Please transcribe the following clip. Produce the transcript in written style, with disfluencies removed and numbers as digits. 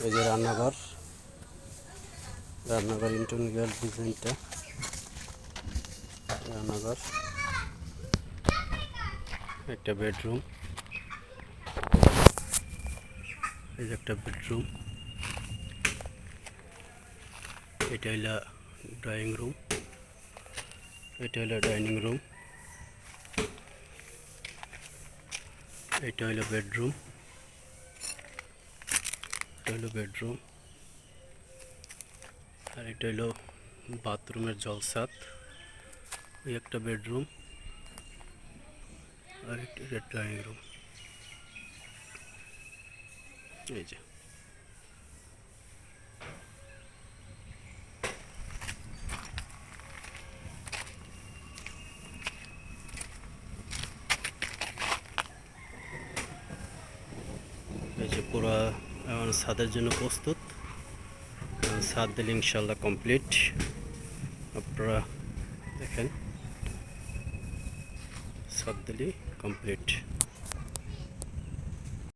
এই যে রান্নাঘর, রান্নাঘর ইন্টেরিয়র ডিজাইনটা। রান্নাঘর, একটা বেডরুম, এই যে একটা বেডরুম। এটা হইল ড্রয়িং রুম, এটা হইল ডাইনিং রুম, এটা হইল বেডরুম, এটা হইল বেডরুম, আর এটা হইল বাথরুমের জলছাদ। এই একটা বেডরুম, আর একটা ড্রয়িং রুম। এই যে এই যে পুরো আমার ছাদের জন্য প্রস্তুত। ছাদ দিলে ইনশাল্লাহ কমপ্লিট। আপনারা দেখেন, ছাদ দিলে কমপ্লিট।